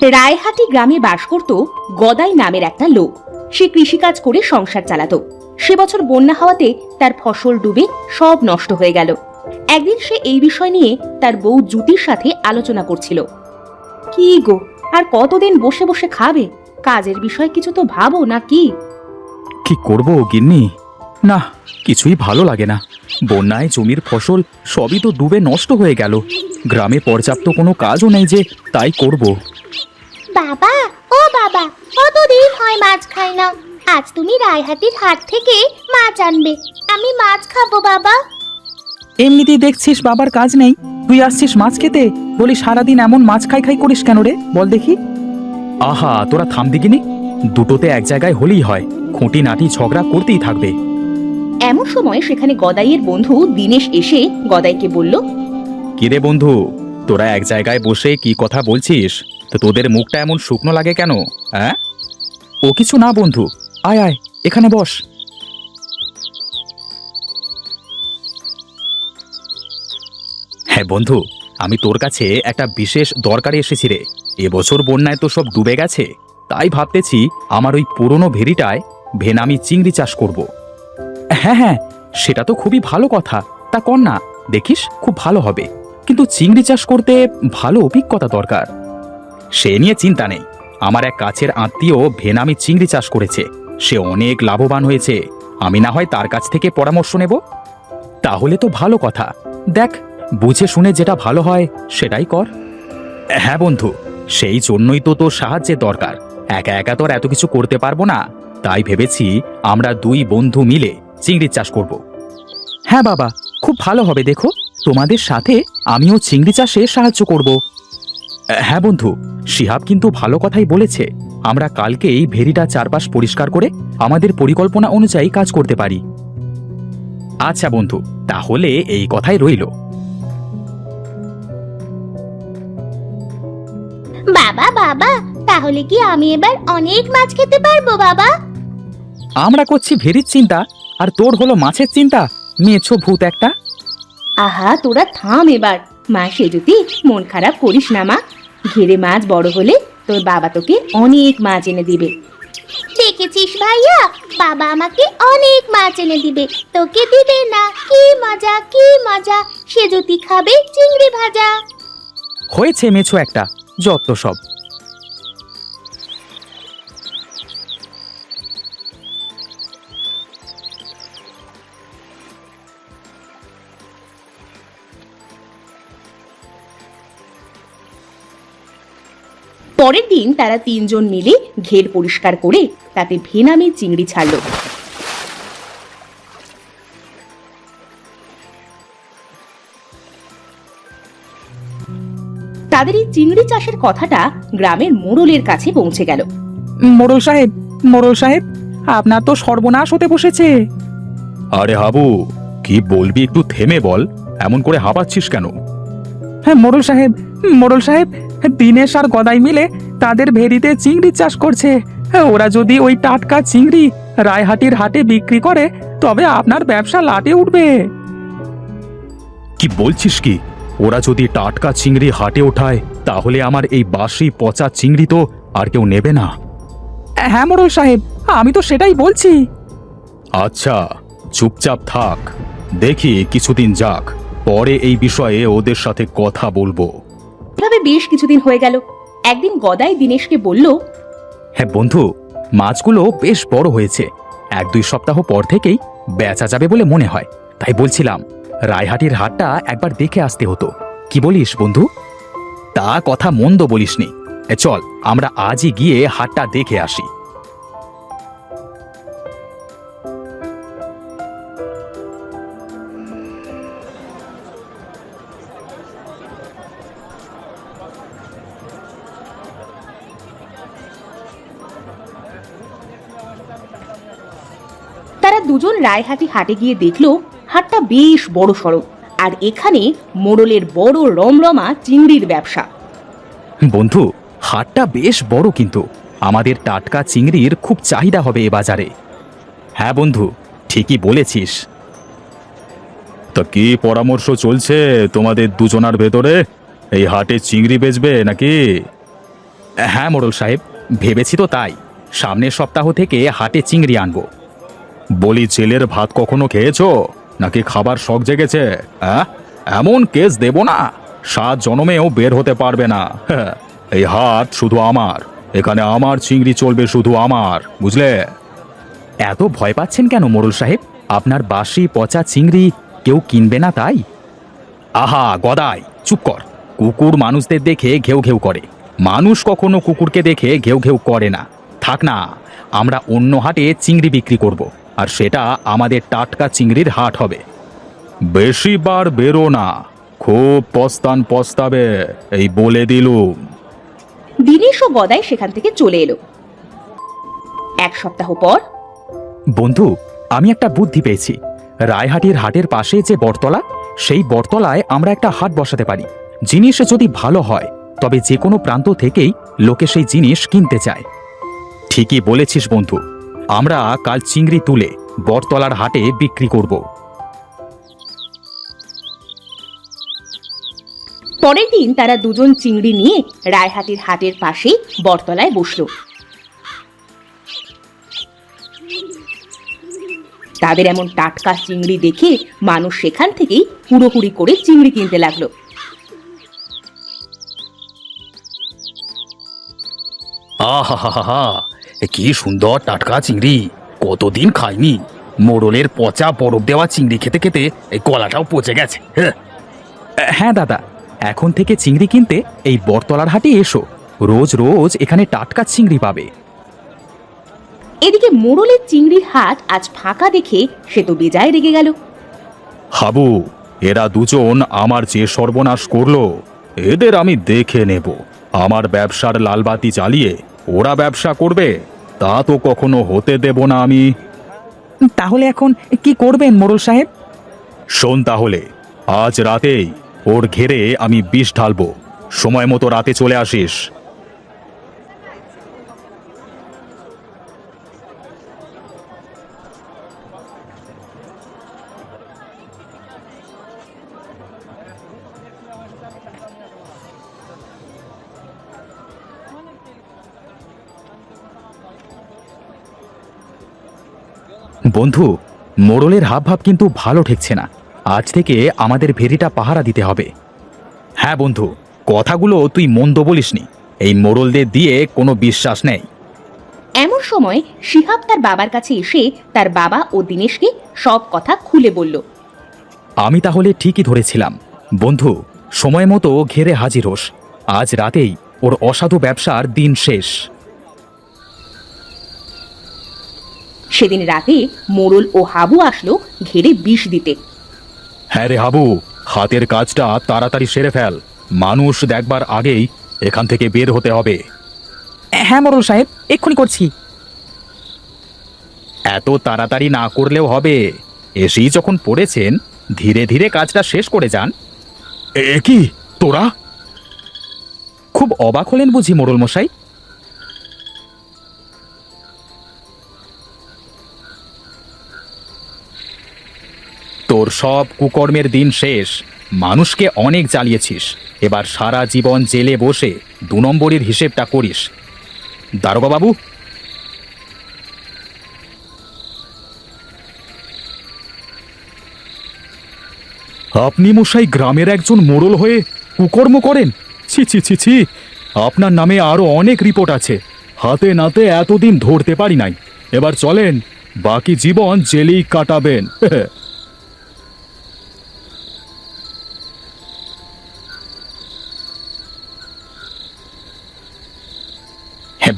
রায়হাটি গ্রামে বাস করত গদাই নামের একটা লোক। সে কৃষিকাজ করে সংসার চালাতো। সে বছর বন্যা হওয়াতে তার ফসল ডুবে সব নষ্ট হয়ে গেল। একদিন সে এই বিষয় নিয়ে তার বউ জ্যোতির সাথে আলোচনা করছিল। কি গো, আর কতদিন বসে বসে খাবে? কাজের বিষয় কিছু তো ভাবো নাকি? কি করব গিন্নি? না, কিছুই ভালো লাগে না। বন্যায় জমির ফসল সবই তো ডুবে নষ্ট হয়ে গেল। গ্রামে পর্যাপ্ত কোনো কাজও নেই যে তাই করব। বাবা, ও বাবা, কতদিন হয় মাছ খাই না। আজ তুমি রায়হাটির হাট থেকে মাছ আনবে। আমি মাছ খাবো বাবা। এমনিতেই দেখছিস বাবার কাজ নেই, তুই আসছিস মাছ খেতে? বলি সারাদিন এমন মাছ খাই খাই করিস কেন রে, বল দেখি। আহা, তোরা থাম দিগিনি। দুটোতে এক জায়গায় হলেই হয়, খুঁটি নাটি ঝগড়া করতেই থাকবে। এমন সময় সেখানে গদাইয়ের বন্ধু দীনেশ এসে গদাইকে বলল, কিরে বন্ধু, তোরা এক জায়গায় বসে কি কথা বলছিস? তো তোদের মুখটা এমন শুকনো লাগে কেন? হ্যাঁ? ও কিছু না বন্ধু, আয় আয় এখানে বস। হ্যাঁ বন্ধু, আমি তোর কাছে একটা বিশেষ দরকারে এসেছি রে। এবছর বন্যায় তো সব ডুবে গেছে, তাই ভাবতেছি আমার ওই পুরনো ভেরিটায় ভেনামি চিংড়ি চাষ করব। হ্যাঁ হ্যাঁ, সেটা তো খুবই ভালো কথা। তা কর না, দেখিস খুব ভালো হবে। কিন্তু চিংড়ি চাষ করতে ভালো অভিজ্ঞতা দরকার। সে নিয়ে চিন্তা নেই, আমার এক কাছের আত্মীয় ভেনামি চিংড়ি চাষ করেছে। সে অনেক লাভবান হয়েছে। আমি না হয় তার কাছ থেকে পরামর্শ নেব। তাহলে তো ভালো কথা। দেখ, বুঝে শুনে যেটা ভালো হয় সেটাই কর। হ্যাঁ বন্ধু, সেই জন্যই তো তোর সাহায্যের দরকার। একা একা তো আর এত কিছু করতে পারবো না। তাই ভেবেছি আমরা দুই বন্ধু মিলে চিংড়ি চাষ করব। হ্যাঁ বাবা, খুব ভালো হবে। দেখো, তোমাদের সাথে আমিও চিংড়ি চাষে সাহায্য করব। হ্যাঁ বন্ধু, শিহাব কিন্তু ভালো কথাই বলেছে। আমরা কালকেই ভেরিটা চারপাশ পরিষ্কার করে আমাদের পরিকল্পনা অনুযায়ী কাজ করতে পারি। আচ্ছা বন্ধু, তাহলে এই কথাই রইল। বাবা বাবা, তাহলে কি আমি এবার অনেক মাছ খেতে পারবো বাবা? আমরা করছি ভেরির চিন্তা, আর তোর হলো মাছের চিন্তা। মেছো ভূত একটা। আহা, তোরা থাম এবার। মা সেজুতি, মন খারাপ করিস না মা। ঘেরে মাছ বড় হলে তোর বাবা তোকে অনেক মাছ এনে দিবে। দেখেছিস ভাইয়া, বাবা আমাকে অনেক মাছ এনে দিবে, তোকে দিবে না? কি মজা, কি মজা। সে যদি খাবে চিংড়ি ভাজা। হয়েছে মেছো একটা, যত সব। পরের দিন তারা তিনজন মিলে ঘের পরিষ্কার করে তাতে ভেনামি চিংড়ি ছাড়ল। তাদের এই চিংড়ি চাষের কথাটা গ্রামের মোড়লের কাছে পৌঁছে গেল। মোড়ল সাহেব, মোড়ল সাহেব, আপনার তো সর্বনাশ হতে বসেছে। আরে হাবু, কি বলবি একটু থেমে বল। এমন করে হাঁপাচ্ছিস কেন? হ্যাঁ মোড়ল সাহেব, মোড়ল সাহেব, দিনেশ আর গদাই মিলে তাদের ভেরিতে চিংড়ি চাষ করছে। ওরা যদি ওই টাটকা চিংড়ি রায়হাটির হাটে বিক্রি করে তবে আপনার ব্যবসা লাটে উঠবে। কি বলছিস কি? ওরা যদি টাটকা চিংড়ি হাটে ওঠায় তাহলে আমার এই বাসি পচা চিংড়ি তো আর কেউ নেবে না। হ্যাঁ মোড়ল সাহেব, আমি তো সেটাই বলছি। আচ্ছা, চুপচাপ থাক, দেখি কিছুদিন যাক, পরে এই বিষয়ে ওদের সাথে কথা বলবো। এভাবে বেশ কিছুদিন হয়ে গেল। একদিন গদাই দীনেশকে বলল, হ্যাঁ বন্ধু, মাছগুলো বেশ বড় হয়েছে। 1-2 সপ্তাহ পর থেকেই বেচা যাবে বলে মনে হয়। তাই বলছিলাম রায়হাটির হাটটা একবার দেখে আসতে হতো। কি বলিস বন্ধু? তা কথা মন্দ বলিসনি। চল আমরা আজই গিয়ে হাটটা দেখে আসি। তারা দুজন রায়হাটি হাটে গিয়ে দেখলো হাটটা বেশ বড় সড়ো, আর এখানে মোড়লের বড় রমরমা চিংড়ির ব্যবসা। বন্ধু, হাটটা বেশ বড়, কিন্তু আমাদের টাটকা চিংড়ির খুব চাহিদা হবে এ বাজারে। হ্যাঁ বন্ধু, ঠিকই বলেছিস। তা কি পরামর্শ চলছে তোমাদের দুজনার ভেতরে? এই হাটে চিংড়ি বেচবে নাকি? হ্যাঁ মোড়ল সাহেব, ভেবেছি তো তাই। সামনের সপ্তাহ থেকে হাটে চিংড়ি আনবো। বলি, জেলের ভাত কখনো খেয়েছো নাকি খাবার শখ জেগেছে? হ্যাঁ, এমন কেস দেব না, 7 জনমেও বের হতে পারবে না। হ্যাঁ, এই হাট শুধু আমার, এখানে আমার চিংড়ি চলবে, শুধু আমার, বুঝলে? এত ভয় পাচ্ছেন কেন মোড়ল সাহেব? আপনার বাসি পচা চিংড়ি কেউ কিনবে না তাই? আহা গদাই, চুপ কর। কুকুর মানুষদের দেখে ঘেউ ঘেউ করে, মানুষ কখনো কুকুরকে দেখে ঘেউ ঘেউ করে না। থাক না, আমরা অন্য হাটে চিংড়ি বিক্রি করব, আর সেটা আমাদের টাটকা চিংড়ির হাট হবে। বেশি বার বেরো না, খুব পস্তাবে, এই বলে দিলুম। দিনেশ ও গদাই সেখান থেকে চলে এলো। 1 সপ্তাহ পর। বন্ধু, আমি একটা বুদ্ধি পেয়েছি। রায়হাটির হাটের পাশে যে বটতলা, সেই বটতলায় আমরা একটা হাট বসাতে পারি। জিনিস যদি ভালো হয় তবে যে কোনো প্রান্ত থেকেই লোকে সেই জিনিস কিনতে চায়। ঠিকই বলেছিস বন্ধু, আমরা কাল চিংড়ি তুলে বটতলার হাটে বিক্রি করব। পরের দিন তারা দুজন চিংড়ি নিয়ে রায়হাটির হাটের পাশে বটতলায় বসলো। তাদের এমন টাটকা চিংড়ি দেখে মানুষ সেখান থেকেই হুড়োহুড়ি করে চিংড়ি কিনতে লাগলো। আহা, কি সুন্দর টাটকা চিংড়ি, কতদিন খাইনি। মোড়লের পচা বরফ দেওয়া চিংড়ি খেতে খেতে এই গলাটাও পচে গেছে। হ্যাঁ দাদা, এখন থেকে চিংড়ি কিনতে এই বটতলার হাটে এসো। রোজ রোজ এখানে টাটকা চিংড়ি পাবে। এদিকে মোড়লের চিংড়ির হাট আজ ফাঁকা দেখে সে তো বেজায় রেগে গেল। হাবু, এরা দুজন আমার যে সর্বনাশ করলো, এদের আমি দেখে নেব। আমার ব্যবসার লালবাতি জ্বালিয়ে ওরা ব্যবসা করবে, তা তো কখনো হতে দেব না আমি। তাহলে এখন কি করবেন মোড়ল সাহেব? শোন তাহলে, আজ রাতেই ওর ঘেরে আমি বিষ ঢালবো। সময় মতো রাতে চলে আসিস। বন্ধু, মোড়লের হাবভাব কিন্তু ভালো ঠেকছে না। আজ থেকে আমাদের ভেরিটা পাহারা দিতে হবে। হ্যাঁ বন্ধু, কথাগুলো তুই মন্দ বলিসনি। এই মোড়লদের দিয়ে কোনো বিশ্বাস নেই। এমন সময় শিহাব তার বাবার কাছে এসে তার বাবা ও দিনেশকে সব কথা খুলে বলল। আমি তাহলে ঠিকই ধরেছিলাম। বন্ধু, সময় মতো ঘেরে হাজির হোস। আজ রাতেই ওর অসাধু ব্যবসার দিন শেষ। সেদিন রাতে মোড়ল ও হাবু আসলো ঘেরে বিষ দিতে। হ্যাঁ রে হাবু, হাতের কাজটা তাড়াতাড়ি সেরে ফেল। মানুষ দেখবার আগেই এখান থেকে বের হতে হবে। হ্যাঁ মোড়ল সাহেব, এক্ষুনি করছি। এত তাড়াতাড়ি না করলেও হবে। এসেই যখন পড়েছেন, ধীরে ধীরে কাজটা শেষ করে যান। এ কি তোরা? খুব অবাক হলেন বুঝি মোড়ল মশাই? তোর সব কুকর্মের দিন শেষ। মানুষকে অনেক জ্বালিয়েছিস, এবার সারা জীবন জেলে বসে 2 নম্বরের হিসেবটা করিস। দারোগা বাবু, আপনি মশাই গ্রামের একজন মোড়ল হয়ে কুকর্ম করেন? ছি ছি ছি ছি, আপনার নামে আরো অনেক রিপোর্ট আছে। হাতে নাতে এতদিন ধরতে পারি নাই, এবার চলেন, বাকি জীবন জেলেই কাটাবেন।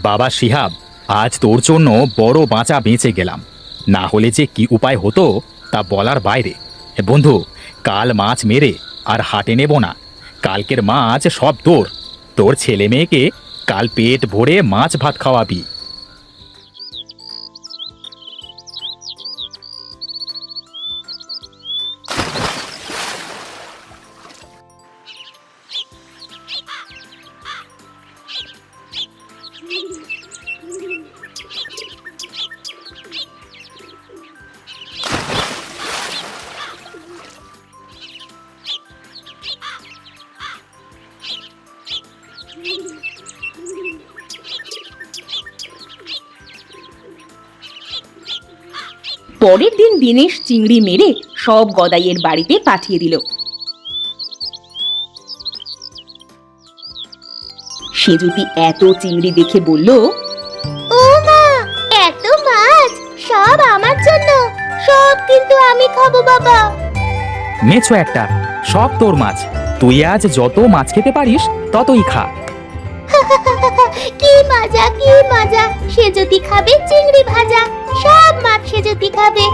বাবা শিহাব, আজ তোর জন্য বড় বাঁচা বেঁচে গেলাম। না হলে যে কি উপায় হতো তা বলার বাইরে। বন্ধু, কাল মাছ মেরে আর হাটে নেব না। কালকের মাছ সব তোর। তোর ছেলে মেয়েকে কাল পেট ভরে মাছ ভাত খাওয়াবি। পরের দিন দিনেশ চিংড়ি মেরে সব গদাইয়ের বাড়িতে পাঠিয়ে দিল। সেজুতি এত চিংড়ি দেখে বলল, ও মা, এত মাছ, সব আমার জন্য, সব কিন্তু আমি খাবো বাবা। মেছো একটা, সব তোর মাছ, তুই আজ যত মাছ খেতে পারিস ততই খা। কি মজা, কি মজা, সে যদি খাবে চিংড়ি ভাজা, সব মাছ সে যদি খাবে।